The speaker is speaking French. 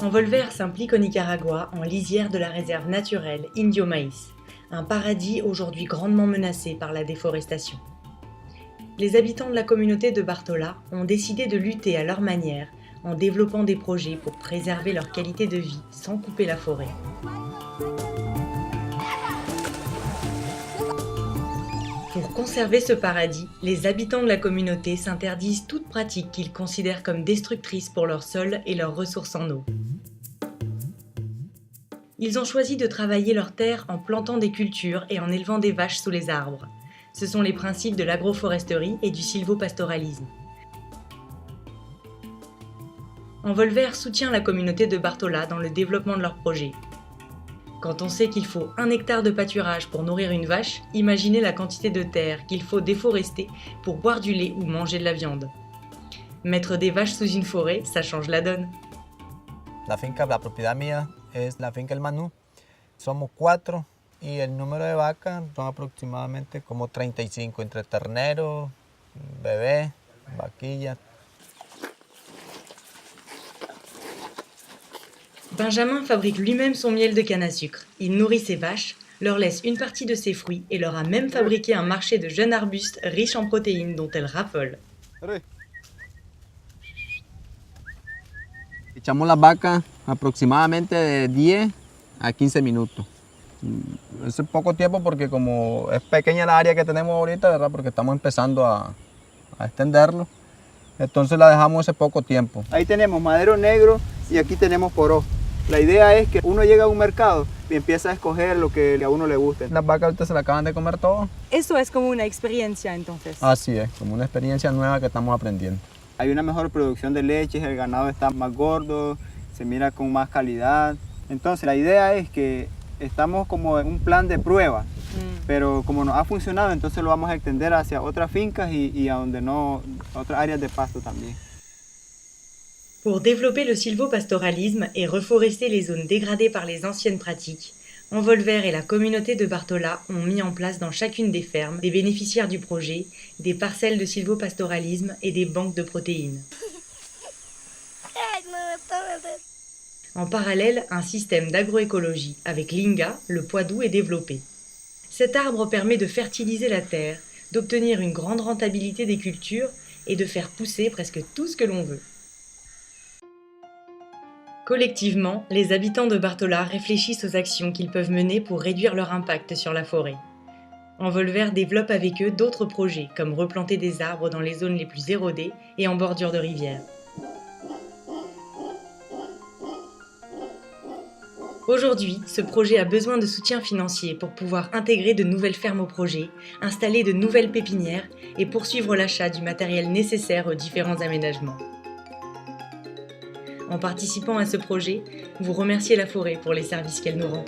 Envolver s'implique au Nicaragua en lisière de la réserve naturelle Indio Maíz, un paradis aujourd'hui grandement menacé par la déforestation. Les habitants de la communauté de Bartola ont décidé de lutter à leur manière en développant des projets pour préserver leur qualité de vie sans couper la forêt. Pour conserver ce paradis, les habitants de la communauté s'interdisent toute pratique qu'ils considèrent comme destructrice pour leur sol et leurs ressources en eau. Ils ont choisi de travailler leurs terres en plantant des cultures et en élevant des vaches sous les arbres. Ce sont les principes de l'agroforesterie et du sylvopastoralisme. Envolver soutient la communauté de Bartola dans le développement de leurs projets. Quand on sait qu'il faut 1 hectare de pâturage pour nourrir une vache, imaginez la quantité de terre qu'il faut déforester pour boire du lait ou manger de la viande. Mettre des vaches sous une forêt, ça change la donne. La finca, la propiedad mía es la finca El Manú. Somos 4 y el número de vacas son aproximadamente como 35 entre terneros, bebés, vaquillas. Benjamin fabrique lui-même son miel de canne à sucre. Il nourrit ses vaches, leur laisse une partie de ses fruits et leur a même fabriqué un marché de jeunes arbustes riches en protéines dont elles raffolent. Echamos las vacas aproximadamente de 10 a 15 minutos. Es poco tiempo porque como es pequeña la área que tenemos ahorita, ¿verdad? Porque estamos empezando a extenderlo. Entonces la dejamos ese poco tiempo. Ahí tenemos madero negro y aquí tenemos poró. La idea es que uno llega a un mercado y empieza a escoger lo que a uno le guste. Las vacas ahorita se la acaban de comer todo. Eso es como una experiencia entonces. Así es, como una experiencia nueva que estamos aprendiendo. Hay una mejor producción de leches, el ganado está más gordo, se mira con más calidad. Entonces la idea es que estamos como en un plan de prueba, pero como nos ha funcionado, entonces lo vamos a extender hacia otras fincas y a donde no, otras áreas de pasto también. Pour développer le sylvopastoralisme et reforester les zones dégradées par les anciennes pratiques, Envolver et la communauté de Bartola ont mis en place dans chacune des fermes des bénéficiaires du projet, des parcelles de sylvopastoralisme et des banques de protéines. En parallèle, un système d'agroécologie avec l'Inga, le poids-doux, est développé. Cet arbre permet de fertiliser la terre, d'obtenir une grande rentabilité des cultures et de faire pousser presque tout ce que l'on veut. Collectivement, les habitants de Bartola réfléchissent aux actions qu'ils peuvent mener pour réduire leur impact sur la forêt. Envolver développe avec eux d'autres projets, comme replanter des arbres dans les zones les plus érodées et en bordure de rivières. Aujourd'hui, ce projet a besoin de soutien financier pour pouvoir intégrer de nouvelles fermes au projet, installer de nouvelles pépinières et poursuivre l'achat du matériel nécessaire aux différents aménagements. En participant à ce projet, vous remerciez la forêt pour les services qu'elle nous rend.